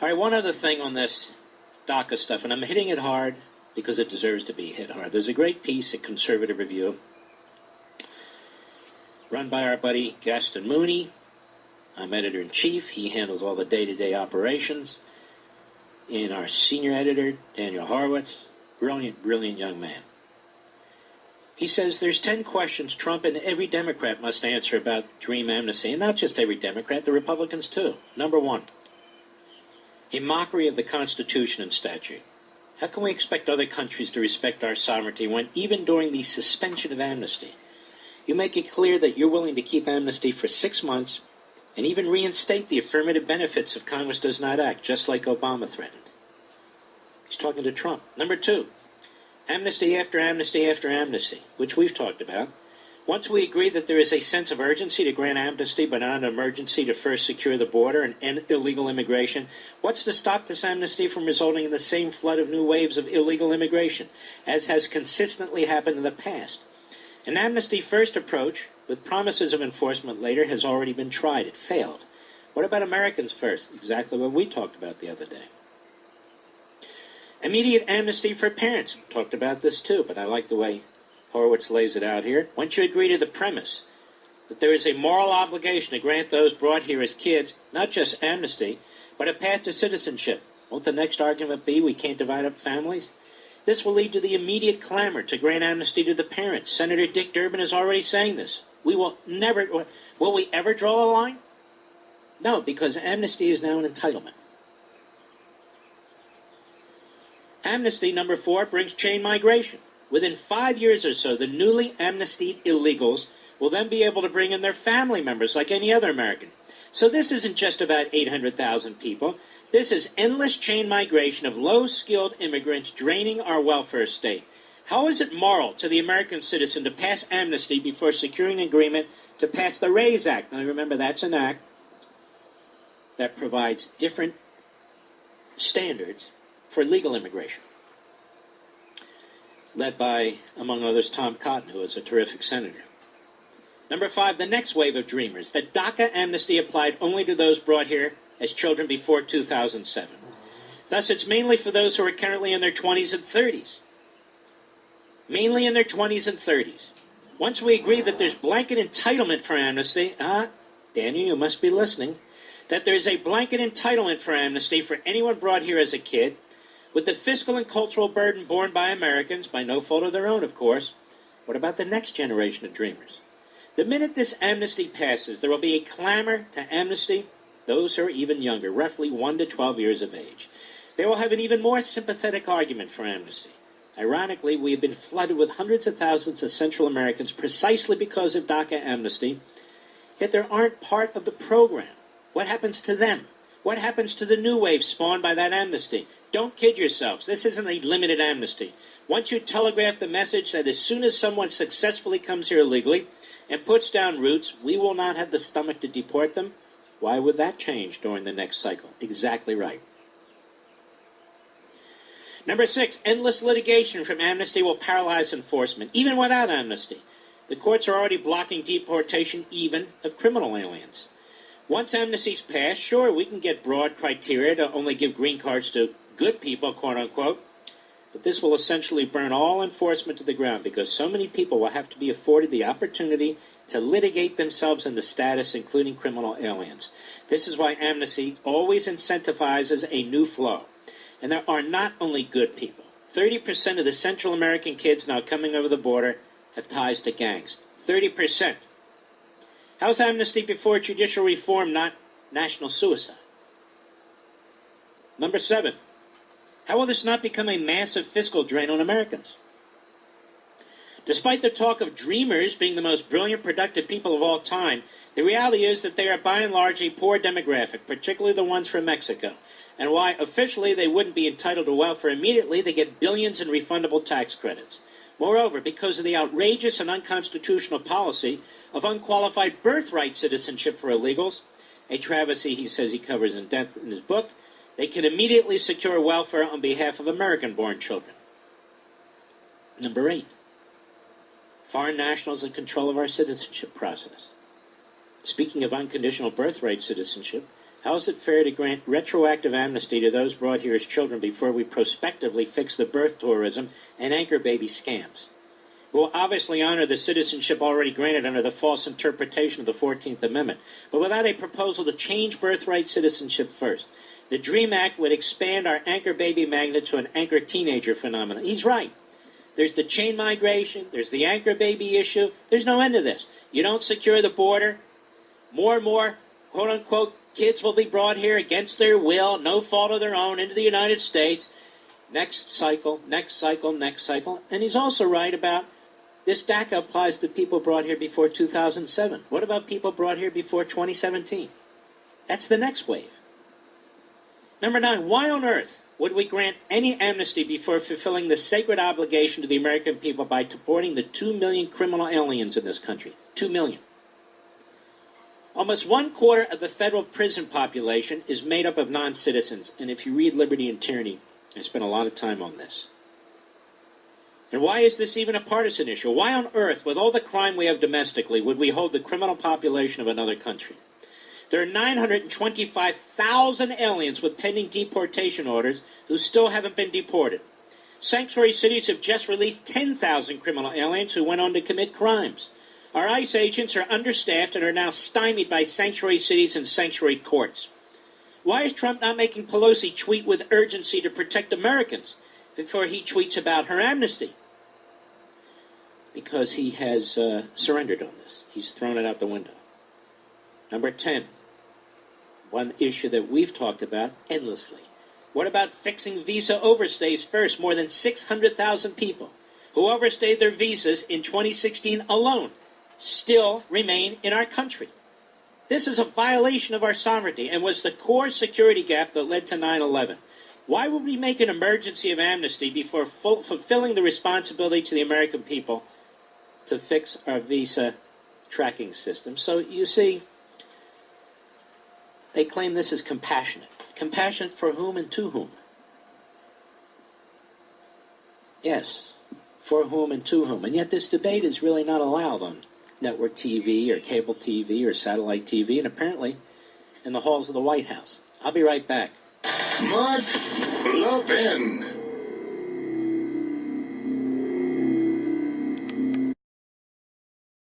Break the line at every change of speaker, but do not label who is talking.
All right, one other thing on this DACA stuff, and I'm hitting it hard because it deserves to be hit hard. There's a great piece at Conservative Review run by our buddy Gaston Mooney. I'm editor-in-chief. He handles all the day-to-day operations. And our senior editor, Daniel Horowitz, brilliant, brilliant young man. He says there's 10 questions Trump and every Democrat must answer about dream amnesty, and not just every Democrat, the Republicans too. Number one, a mockery of the Constitution and statute. How can we expect other countries to respect our sovereignty when, even during the suspension of amnesty, you make it clear that you're willing to keep amnesty for 6 months and even reinstate the affirmative benefits if Congress does not act, just like Obama threatened? He's talking to Trump. Number two, amnesty after amnesty after amnesty, which we've talked about. Once we agree that there is a sense of urgency to grant amnesty, but not an emergency to first secure the border and end illegal immigration, what's to stop this amnesty from resulting in the same flood of new waves of illegal immigration, as has consistently happened in the past? An amnesty-first approach, with promises of enforcement later, has already been tried. It failed. What about Americans first? Exactly what we talked about the other day. Immediate amnesty for parents. We talked about this too, but I like the way Horowitz lays it out here. Once you agree to the premise that there is a moral obligation to grant those brought here as kids, not just amnesty, but a path to citizenship, won't the next argument be we can't divide up families? This will lead to the immediate clamor to grant amnesty to the parents. Senator Dick Durbin is already saying this. Will we ever draw a line? No, because amnesty is now an entitlement. Amnesty, number 4, brings chain migration. Within 5 years or so, the newly amnestied illegals will then be able to bring in their family members like any other American. So this isn't just about 800,000 people. This is endless chain migration of low-skilled immigrants draining our welfare state. How is it moral to the American citizen to pass amnesty before securing an agreement to pass the RAISE Act? Now remember, that's an act that provides different standards for legal immigration, led by, among others, Tom Cotton, who is a terrific senator. Number 5, the next wave of dreamers. The DACA amnesty applied only to those brought here as children before 2007. Thus, it's mainly for those who are currently in their 20s and 30s. Mainly in their 20s and 30s. Once we agree that there's blanket entitlement for amnesty, Daniel, you must be listening, that there's a blanket entitlement for amnesty for anyone brought here as a kid, with the fiscal and cultural burden borne by Americans, by no fault of their own, of course, what about the next generation of dreamers? The minute this amnesty passes, there will be a clamor to amnesty those who are even younger, roughly 1 to 12 years of age. They will have an even more sympathetic argument for amnesty. Ironically, we have been flooded with hundreds of thousands of Central Americans precisely because of DACA amnesty, yet they aren't part of the program. What happens to them? What happens to the new wave spawned by that amnesty? Don't kid yourselves. This isn't a limited amnesty. Once you telegraph the message that as soon as someone successfully comes here illegally and puts down roots, we will not have the stomach to deport them, why would that change during the next cycle? Exactly right. Number 6, endless litigation from amnesty will paralyze enforcement, even without amnesty. The courts are already blocking deportation even of criminal aliens. Once amnesty's passed, sure, we can get broad criteria to only give green cards to good people, quote-unquote, but this will essentially burn all enforcement to the ground because so many people will have to be afforded the opportunity to litigate themselves into status, including criminal aliens. This is why amnesty always incentivizes a new flow. And there are not only good people. 30% of the Central American kids now coming over the border have ties to gangs. 30%. How's amnesty before judicial reform not national suicide? Number 7. How will this not become a massive fiscal drain on Americans? Despite the talk of dreamers being the most brilliant, productive people of all time, the reality is that they are by and large a poor demographic, particularly the ones from Mexico. And why officially they wouldn't be entitled to welfare immediately, they get billions in refundable tax credits. Moreover, because of the outrageous and unconstitutional policy of unqualified birthright citizenship for illegals, a travesty he says he covers in depth in his book, they can immediately secure welfare on behalf of American-born children. Number 8. Foreign nationals in control of our citizenship process. Speaking of unconditional birthright citizenship, How is it fair to grant retroactive amnesty to those brought here as children before we prospectively fix the birth tourism and anchor baby scams? We'll obviously honor the citizenship already granted under the false interpretation of the 14th Amendment, but without a proposal to change birthright citizenship first. The DREAM Act would expand our anchor baby magnet to an anchor teenager phenomenon. He's right. There's the chain migration. There's the anchor baby issue. There's no end to this. You don't secure the border, more and more, quote-unquote, kids will be brought here against their will, no fault of their own, into the United States. Next cycle, next cycle, next cycle. And he's also right about this DACA applies to people brought here before 2007. What about people brought here before 2017? That's the next wave. Number 9, why on earth would we grant any amnesty before fulfilling the sacred obligation to the American people by deporting the 2 million criminal aliens in this country? 2 million. Almost 1/4 of the federal prison population is made up of non-citizens. And if you read Liberty and Tyranny, I spent a lot of time on this. And why is this even a partisan issue? Why on earth, with all the crime we have domestically, would we hold the criminal population of another country? There are 925,000 aliens with pending deportation orders who still haven't been deported. Sanctuary cities have just released 10,000 criminal aliens who went on to commit crimes. Our ICE agents are understaffed and are now stymied by sanctuary cities and sanctuary courts. Why is Trump not making Pelosi tweet with urgency to protect Americans before he tweets about her amnesty? Because he has surrendered on this. He's thrown it out the window. Number 10, one issue that we've talked about endlessly. What about fixing visa overstays first? More than 600,000 people who overstayed their visas in 2016 alone still remain in our country. This is a violation of our sovereignty and was the core security gap that led to 9/11. Why would we make an emergency of amnesty before fulfilling the responsibility to the American people to fix our visa tracking system? So you see, they claim this is compassionate. Compassionate for whom and to whom? Yes, for whom and to whom. And yet this debate is really not allowed on network TV or cable TV or satellite TV, and apparently in the halls of the White House. I'll be right back.
Mark Levin.